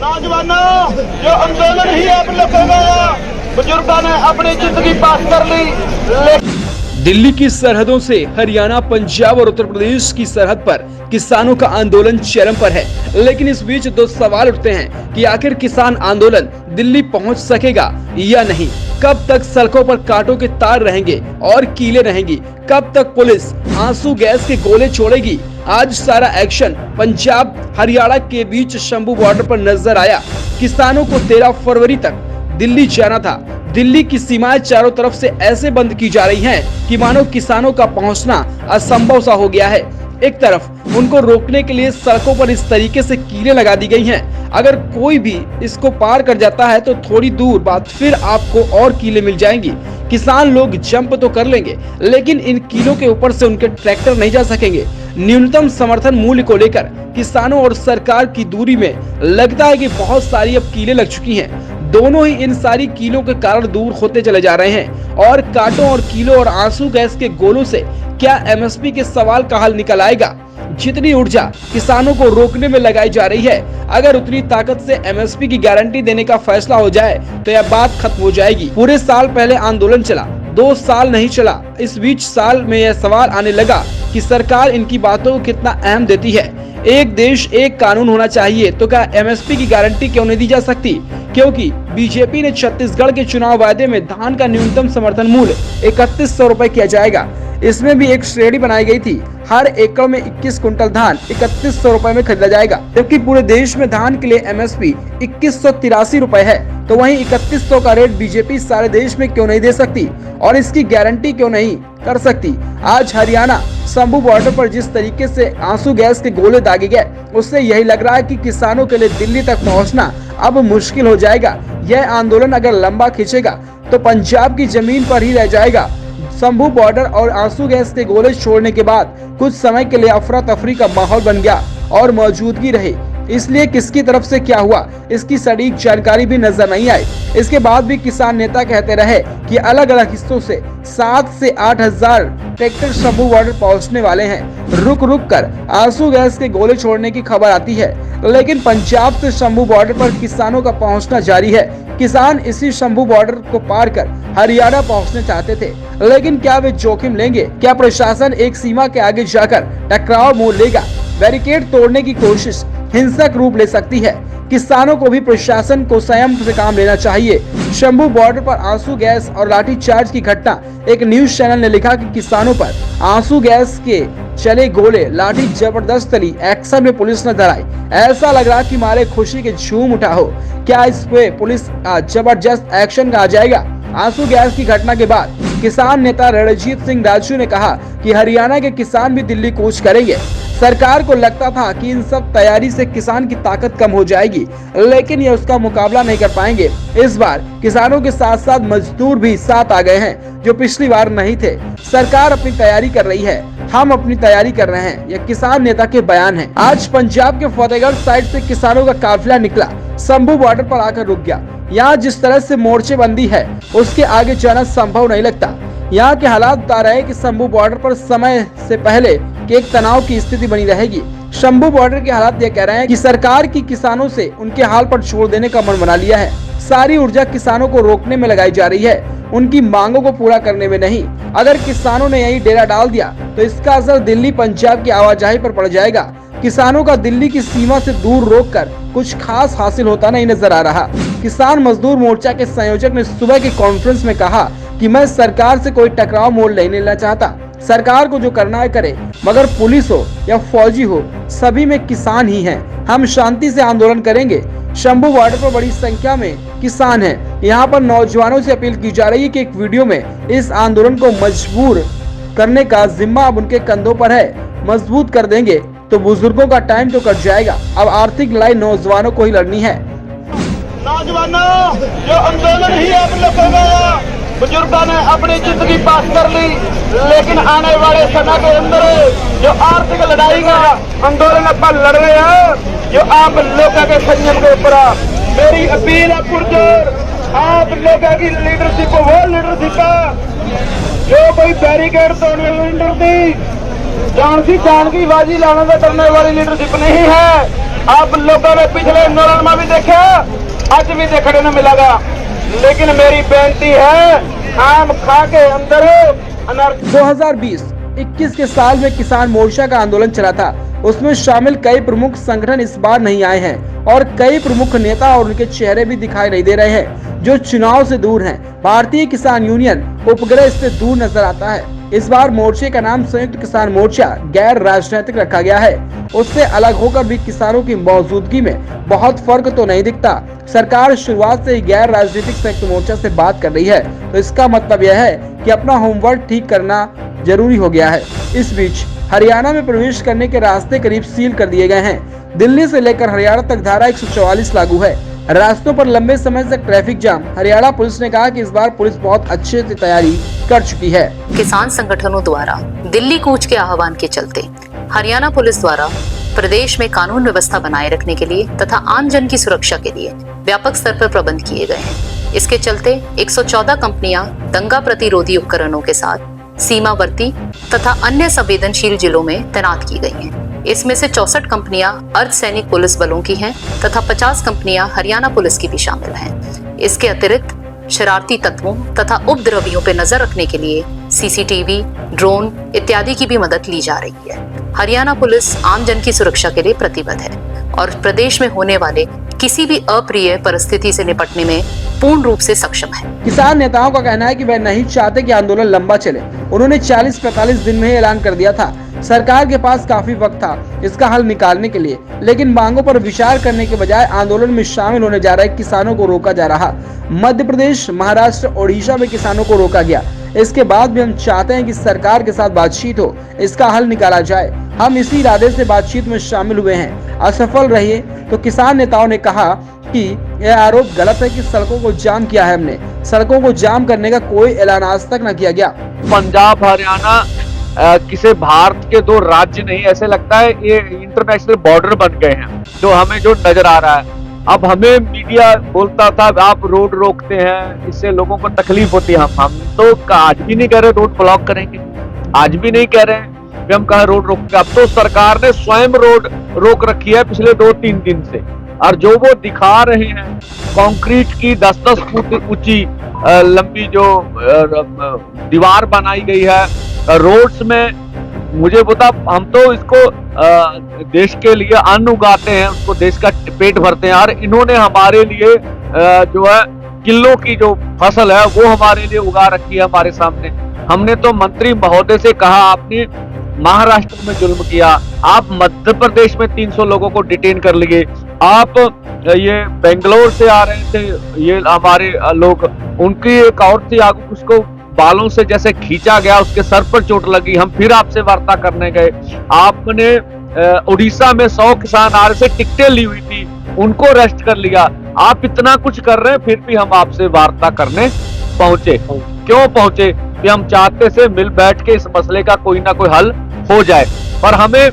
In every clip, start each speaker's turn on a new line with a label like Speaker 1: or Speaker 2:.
Speaker 1: नौजवानों, जो आंदोलन ही आप लोगों का बुजुर्गों ने अपनी जिंदगी पास कर ली।
Speaker 2: दिल्ली की सरहदों से हरियाणा, पंजाब और उत्तर प्रदेश की सरहद पर किसानों का आंदोलन चरम पर है। लेकिन इस बीच दो सवाल उठते हैं कि आखिर किसान आंदोलन दिल्ली पहुंच सकेगा या नहीं। कब तक सड़कों पर कांटों के तार रहेंगे और कीलें रहेंगी? कब तक पुलिस आंसू गैस के गोले छोड़ेगी? आज सारा एक्शन पंजाब हरियाणा के बीच शंभू बॉर्डर पर नजर आया। किसानों को 13 फरवरी तक दिल्ली जाना था। दिल्ली की सीमाएं चारों तरफ से ऐसे बंद की जा रही हैं कि मानो किसानों का पहुंचना असंभव सा हो गया है। एक तरफ उनको रोकने के लिए सड़कों पर इस तरीके से कीलें लगा दी गई हैं। अगर कोई भी इसको पार कर जाता है तो थोड़ी दूर बाद फिर आपको और कीलें मिल जाएंगी। किसान लोग जंप तो कर लेंगे, लेकिन इन कीलों के ऊपर से उनके ट्रैक्टर नहीं जा सकेंगे। न्यूनतम समर्थन मूल्य को लेकर किसानों और सरकार की दूरी में लगता है कि बहुत सारी अब कीलें लग चुकी हैं। दोनों ही इन सारी कीलों के कारण दूर होते चले जा रहे हैं और कांटों और कीलों और आंसू गैस के गोलों से क्या एमएसपी के सवाल का हल निकल आएगा? जितनी ऊर्जा किसानों को रोकने में लगाई जा रही है, अगर उतनी ताकत से एमएसपी की गारंटी देने का फैसला हो जाए तो यह बात खत्म हो जाएगी। पूरे साल पहले आंदोलन चला, 2 साल नहीं चला। इस बीच साल में यह सवाल आने लगा कि सरकार इनकी बातों को कितना अहम देती है। एक देश एक कानून होना चाहिए तो क्या एमएसपी की गारंटी क्यों नहीं दी जा सकती? क्योंकि बीजेपी ने छत्तीसगढ़ के चुनाव वायदे में धान का न्यूनतम समर्थन मूल्य 3100 रुपए किया जाएगा। इसमें भी एक श्रेणी बनाई गई थी। हर एकड़ में 21 कुंटल धान 3100 रुपए में खरीदा जाएगा, जबकि पूरे देश में धान के लिए एमएसपी 2183 रुपए है। तो वहीं 3100 का रेट बीजेपी सारे देश में क्यों नहीं दे सकती और इसकी गारंटी क्यों नहीं कर सकती? आज हरियाणा शंभू बॉर्डर पर जिस तरीके से आंसू गैस के गोले दागे गए, उससे यही लग रहा है कि किसानों के लिए दिल्ली तक पहुंचना अब मुश्किल हो जाएगा। यह आंदोलन अगर लंबा खींचेगा तो पंजाब की जमीन पर ही रह जाएगा। शंभू बॉर्डर और आंसू गैस के गोले छोड़ने के बाद कुछ समय के लिए अफरा तफरी का माहौल बन गया और मौजूदगी रही। इसलिए किसकी तरफ से क्या हुआ इसकी सटीक जानकारी भी नजर नहीं आई। इसके बाद भी किसान नेता कहते रहे कि अलग अलग हिस्सों से 7 से 8 हजार ट्रैक्टर शंभू बॉर्डर पहुंचने वाले हैं। रुक रुक कर आंसू गैस के गोले छोड़ने की खबर आती है, लेकिन पंजाब से शंभू बॉर्डर पर किसानों का पहुंचना जारी है। किसान इसी शंभू बॉर्डर को पार कर हरियाणा पहुंचने चाहते थे, लेकिन क्या वे जोखिम लेंगे? क्या प्रशासन एक सीमा के आगे जाकर टकराव मोड़ लेगा? बैरिकेड तोड़ने की कोशिश हिंसक रूप ले सकती है। किसानों को भी प्रशासन को संयम से काम लेना चाहिए। शंभू बॉर्डर पर आंसू गैस और लाठीचार्ज की घटना। एक न्यूज चैनल ने लिखा कि किसानों पर आंसू गैस के चले गोले, लाठी जबरदस्त चली, एक्शन में पुलिस ने धराई। ऐसा लग रहा कि मारे खुशी के झूम उठा हो। क्या इस पे पुलिस जबरदस्त एक्शन का आ जाएगा? आंसू गैस की घटना के बाद किसान नेता रणजीत सिंह राजू ने कहा कि हरियाणा के किसान भी दिल्ली कूच करेंगे। सरकार को लगता था कि इन सब तैयारी से किसान की ताकत कम हो जाएगी, लेकिन ये उसका मुकाबला नहीं कर पाएंगे। इस बार किसानों के साथ साथ मजदूर भी साथ आ गए हैं, जो पिछली बार नहीं थे। सरकार अपनी तैयारी कर रही है, हम अपनी तैयारी कर रहे हैं, यह किसान नेता के बयान है। आज पंजाब के फतेहगढ़ साइड से किसानों का काफिला निकला, शंभू बॉर्डर पर आकर रुक गया। यहाँ जिस तरह से मोर्चेबंदी है, उसके आगे जाना संभव नहीं लगता। यहाँ के हालात बता रहे हैं कि शंभू बॉर्डर पर समय से पहले कि एक तनाव की स्थिति बनी रहेगी। शंभू बॉर्डर के हालात ये कह रहे हैं कि सरकार की किसानों से उनके हाल पर छोड़ देने का मन बना लिया है। सारी ऊर्जा किसानों को रोकने में लगाई जा रही है, उनकी मांगों को पूरा करने में नहीं। अगर किसानों ने यही डेरा डाल दिया तो इसका असर दिल्ली पंजाब की आवाजाही पर पड़ जाएगा। किसानों का दिल्ली की सीमा से दूर रोककर कुछ खास हासिल होता नहीं नजर आ रहा। किसान मजदूर मोर्चा के संयोजक ने सुबह की कॉन्फ्रेंस में कहा कि मैं सरकार से कोई टकराव मोड़ नहीं लेना चाहता। सरकार को जो करना है करे, मगर पुलिस हो या फौजी हो, सभी में किसान ही हैं। हम शांति से आंदोलन करेंगे। शंभू बॉर्डर पर बड़ी संख्या में किसान हैं। यहाँ पर नौजवानों से अपील की जा रही है कि एक वीडियो में इस आंदोलन को मजबूर करने का जिम्मा अब उनके कंधों पर है। मजबूत कर देंगे तो बुजुर्गों का टाइम तो कट जाएगा। अब आर्थिक लड़ाई नौजवानों को ही लड़नी है।
Speaker 1: नौजवानों, जो आंदोलन ही आप लोगों का बुजुर्गों ने अपनी जिंदगी पास कर ली, लेकिन आने वाले समय के अंदर जो आर्थिक लड़ाई का आंदोलन अपन लड़ रहे हैं, जो आप लोगों के संयम के ऊपर मेरी अपील है पुरजोर, आप लोगों की लीडरशिप वो लीडरशिप जो कोई बैरिकेड तोड़ने वाली लीडरशिप, जान की बाजी लाने से करने वाली लीडरशिप नहीं है। आप लोगों ने पिछले आंदोलन में भी देखा, आज भी देखने को मिलेगा। लेकिन मेरी बेनती है, आम खा के अंदर
Speaker 2: 2020-21 के साल में किसान मोर्चा का आंदोलन चला था। उसमें शामिल कई प्रमुख संगठन इस बार नहीं आए हैं और कई प्रमुख नेता और उनके चेहरे भी दिखाई नहीं दे रहे हैं, जो चुनाव से दूर हैं। भारतीय किसान यूनियन उपग्रह इससे दूर नजर आता है। इस बार मोर्चे का नाम संयुक्त किसान मोर्चा गैर राजनीतिक रखा गया है। उससे अलग होकर भी किसानों की मौजूदगी में बहुत फर्क तो नहीं दिखता। सरकार शुरुआत से ही गैर राजनीतिक संयुक्त मोर्चा से बात कर रही है, तो इसका मतलब यह है कि अपना होमवर्क ठीक करना जरूरी हो गया है। इस बीच हरियाणा में प्रवेश करने के रास्ते करीब सील कर दिए गए हैं। दिल्ली से लेकर हरियाणा तक धारा 144 लागू है। रास्तों पर लंबे समय से ट्रैफिक जाम। हरियाणा पुलिस ने कहा कि इस बार पुलिस बहुत अच्छे से तैयारी कर चुकी है।
Speaker 3: किसान संगठनों द्वारा दिल्ली कूच के आह्वान के चलते हरियाणा पुलिस द्वारा प्रदेश में कानून व्यवस्था बनाए रखने के लिए तथा आम जन की सुरक्षा के लिए व्यापक स्तर पर प्रबंध किए गए हैं। इसके चलते 114 कंपनियां दंगा प्रतिरोधी उपकरणों के साथ सीमावर्ती तथा अन्य संवेदनशील जिलों में तैनात की गई हैं। इसमें से 64 कंपनियां अर्धसैनिक पुलिस बलों की हैं तथा 50 कंपनियां हरियाणा पुलिस की भी शामिल हैं। इसके अतिरिक्त शरारती तत्वों तथा उपद्रवियों पर नजर रखने के लिए सीसीटीवी, ड्रोन इत्यादि की भी मदद ली जा रही है। हरियाणा पुलिस आम जन की सुरक्षा के लिए प्रतिबद्ध है और प्रदेश में होने वाले किसी भी अप्रिय परिस्थिति से निपटने में पूर्ण रूप से सक्षम है।
Speaker 2: किसान नेताओं का कहना है कि वह नहीं चाहते कि आंदोलन लंबा चले। उन्होंने 40-45 दिन में ऐलान कर दिया था। सरकार के पास काफी वक्त था इसका हल निकालने के लिए, लेकिन मांगों पर विचार करने के बजाय आंदोलन में शामिल होने जा रहे किसानों को रोका जा रहा। मध्य प्रदेश, महाराष्ट्र, ओडिशा में किसानों को रोका गया। इसके बाद भी हम चाहते हैं कि सरकार के साथ बातचीत हो, इसका हल निकाला जाए। हम इसी इरादे से बातचीत में शामिल हुए हैं। असफल रहिए। तो किसान नेताओं ने कहा कि यह आरोप गलत है कि सड़कों को जाम किया है हमने। सड़कों को जाम करने का कोई ऐलान आज तक न किया गया।
Speaker 4: पंजाब, हरियाणा किसी भारत के दो राज्य नहीं, ऐसे लगता है ये इंटरनेशनल बॉर्डर बन गए हैं जो हमें जो नजर आ रहा है। अब हमें मीडिया बोलता था आप रोड रोकते हैं, इससे लोगों को तकलीफ होती है। हम तो आज भी नहीं कह रहे रोड ब्लॉक करेंगे, आज भी नहीं कह रहे हैं कि हम कहा रोड रोकेंगे। अब तो सरकार ने स्वयं रोड रोक रखी है पिछले 2-3 दिन से, और जो वो दिखा रहे हैं कंक्रीट की 10-10 फुट ऊंची लंबी जो दीवार बनाई गई है रोड्स में, मुझे बता, हम तो इसको देश के लिए अन्न उगाते हैं, उसको देश का पेट भरते हैं, और इन्होंने हमारे लिए जो है किलो की जो फसल है वो हमारे लिए उगा रखी है हमारे सामने। हमने तो मंत्री महोदय से कहा आपने महाराष्ट्र में जुल्म किया, आप मध्य प्रदेश में 300 लोगों को डिटेन कर लिए, आप ये बेंगलोर से आ रहे थे ये हमारे लोग, उनकी एक औरत थी आगू, उसको बालों से जैसे खींचा गया, उसके सर पर चोट लगी, हम फिर आपसे वार्ता करने गए। आपने उड़ीसा में 100 किसान आ रहे थे, टिकटें ली हुई थी, उनको अरेस्ट कर लिया। आप इतना कुछ कर रहे हैं फिर भी हम आपसे वार्ता करने पहुंचे। क्यों पहुंचे? कि हम चाहते से मिल बैठ के इस मसले का कोई ना कोई हल हो जाए। पर हमें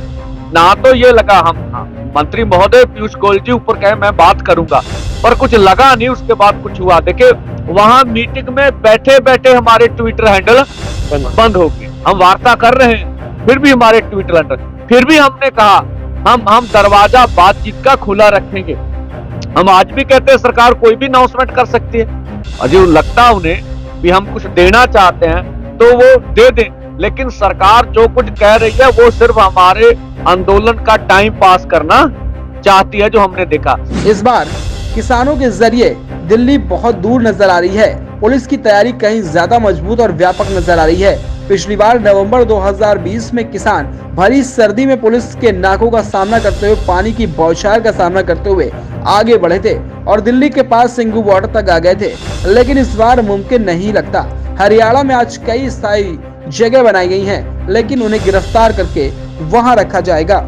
Speaker 4: ना तो ये लगा, हम मंत्री महोदय पीयूष गोयल जी ऊपर कहे मैं बात करूंगा, पर कुछ लगा नहीं। उसके बाद कुछ हुआ, देखिए वहां मीटिंग में बैठे बैठे हमारे ट्विटर हैंडल बंद हो गए। हम वार्ता कर रहे हैं फिर भी हमारे ट्विटर हैंडल, फिर भी हमने कहा हम दरवाजा बातचीत का खुला रखेंगे। हम आज भी कहते हैं सरकार कोई भी अनाउंसमेंट कर सकती है, और जो लगता है उन्हें भी हम कुछ देना चाहते हैं तो वो दे दें, लेकिन सरकार जो कुछ कह रही है वो सिर्फ हमारे आंदोलन का टाइम पास करना चाहती है, जो हमने देखा।
Speaker 2: इस बार किसानों के जरिए दिल्ली बहुत दूर नजर आ रही है। पुलिस की तैयारी कहीं ज्यादा मजबूत और व्यापक नजर आ रही है। पिछली बार नवंबर 2020 में किसान भरी सर्दी में पुलिस के नाकों का सामना करते हुए, पानी की बौछार का सामना करते हुए आगे बढ़े थे और दिल्ली के पास सिंगू बॉर्डर तक आ गए थे, लेकिन इस बार मुमकिन नहीं लगता। हरियाणा में आज कई स्थायी जगह बनाई गई हैं, लेकिन उन्हें गिरफ्तार करके वहां रखा जाएगा।